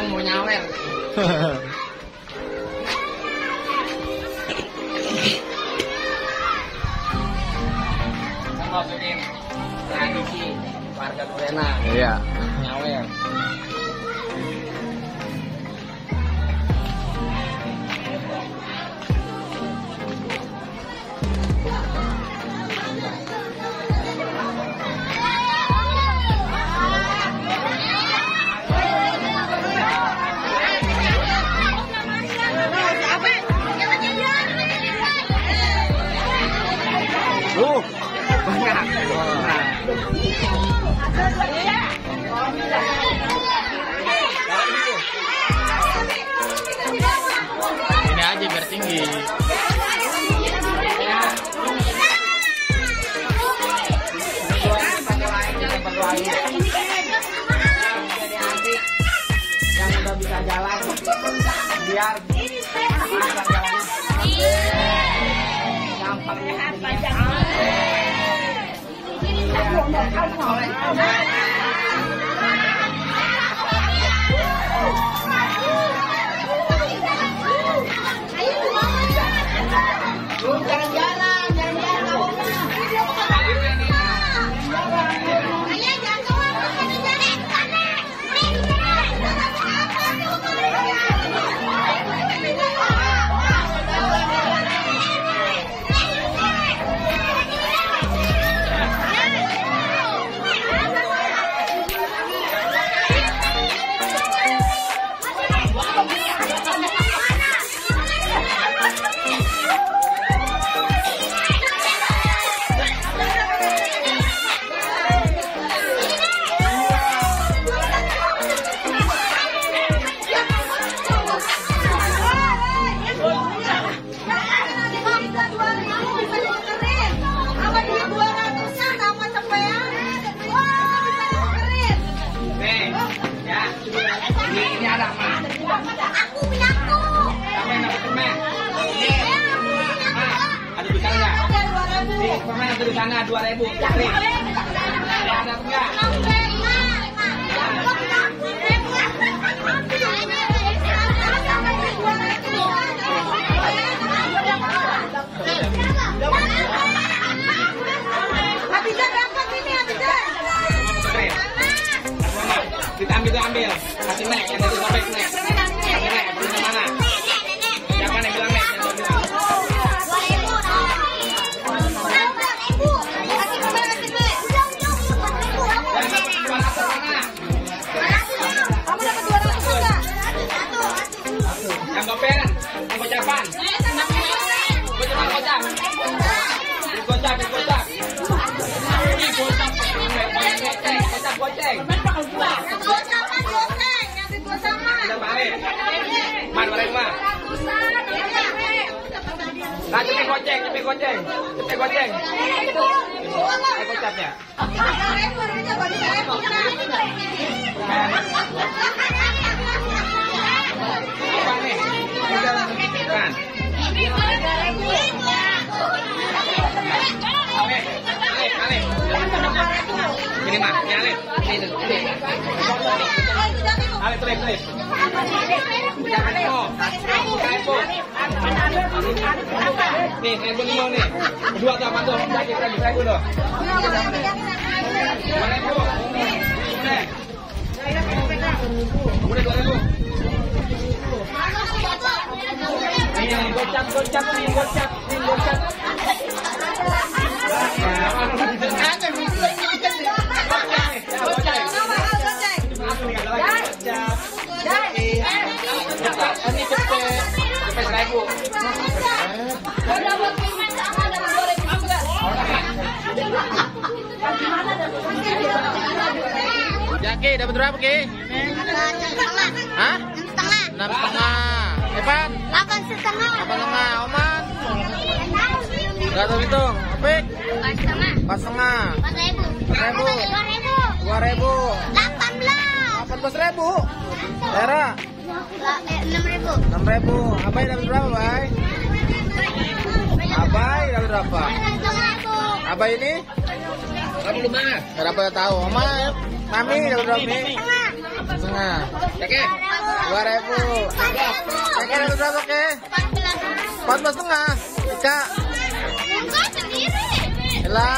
ngomong mau nyawer. Kan masukin tradisi warga Turena. Iya. Nyawer. Banyak. Ini aja biar tinggi. Yang udah bisa jalan biar gampang ini ada apa? Aku punya aku. Siapa yang dapat permen? Ada di sana nggak? Di permen ada di sana 2.000. Cari. Ada apa enggak? Kita ambil. Kasih nek, yang dari sobek nek. Nek, beli mana? Siapa nek bilang nek? Yang goperan, yang gocapan. Gocap. Goceng. Man, mereka. Nah, cepet goceng. Gocapnya. Apa nih? Kan. Ale. Ini mah, ini Ale. Ini. Ale, tulis. Jangan ngomong. Nih, handphone mau nih. Dua atau apa tuh? Sakit lagi, saya dulu. Udah 2.000. Ini gocap. Ini cepet 1.000. Jaki dapat berapa Ki? 6,5. Hah? 6,5. 6,5. Evan? 8,5. 8,5. Oman? Gak tahu hitung. Opik? 4,5. 4,5. 4.000. 2.000. 18. 18.000. Tera? 6.000. 6.000. Abai dapat berapa, Bay? Abai dapat berapa? 1.000. Abai ini? Kamu di mana? Gak dapat tahu. Oma, Mami dapat berapa nih? setengah. Oke. 2.000. Oke, dapat berapa ke? 14 setengah. Ika. Enggak sendiri. Ela.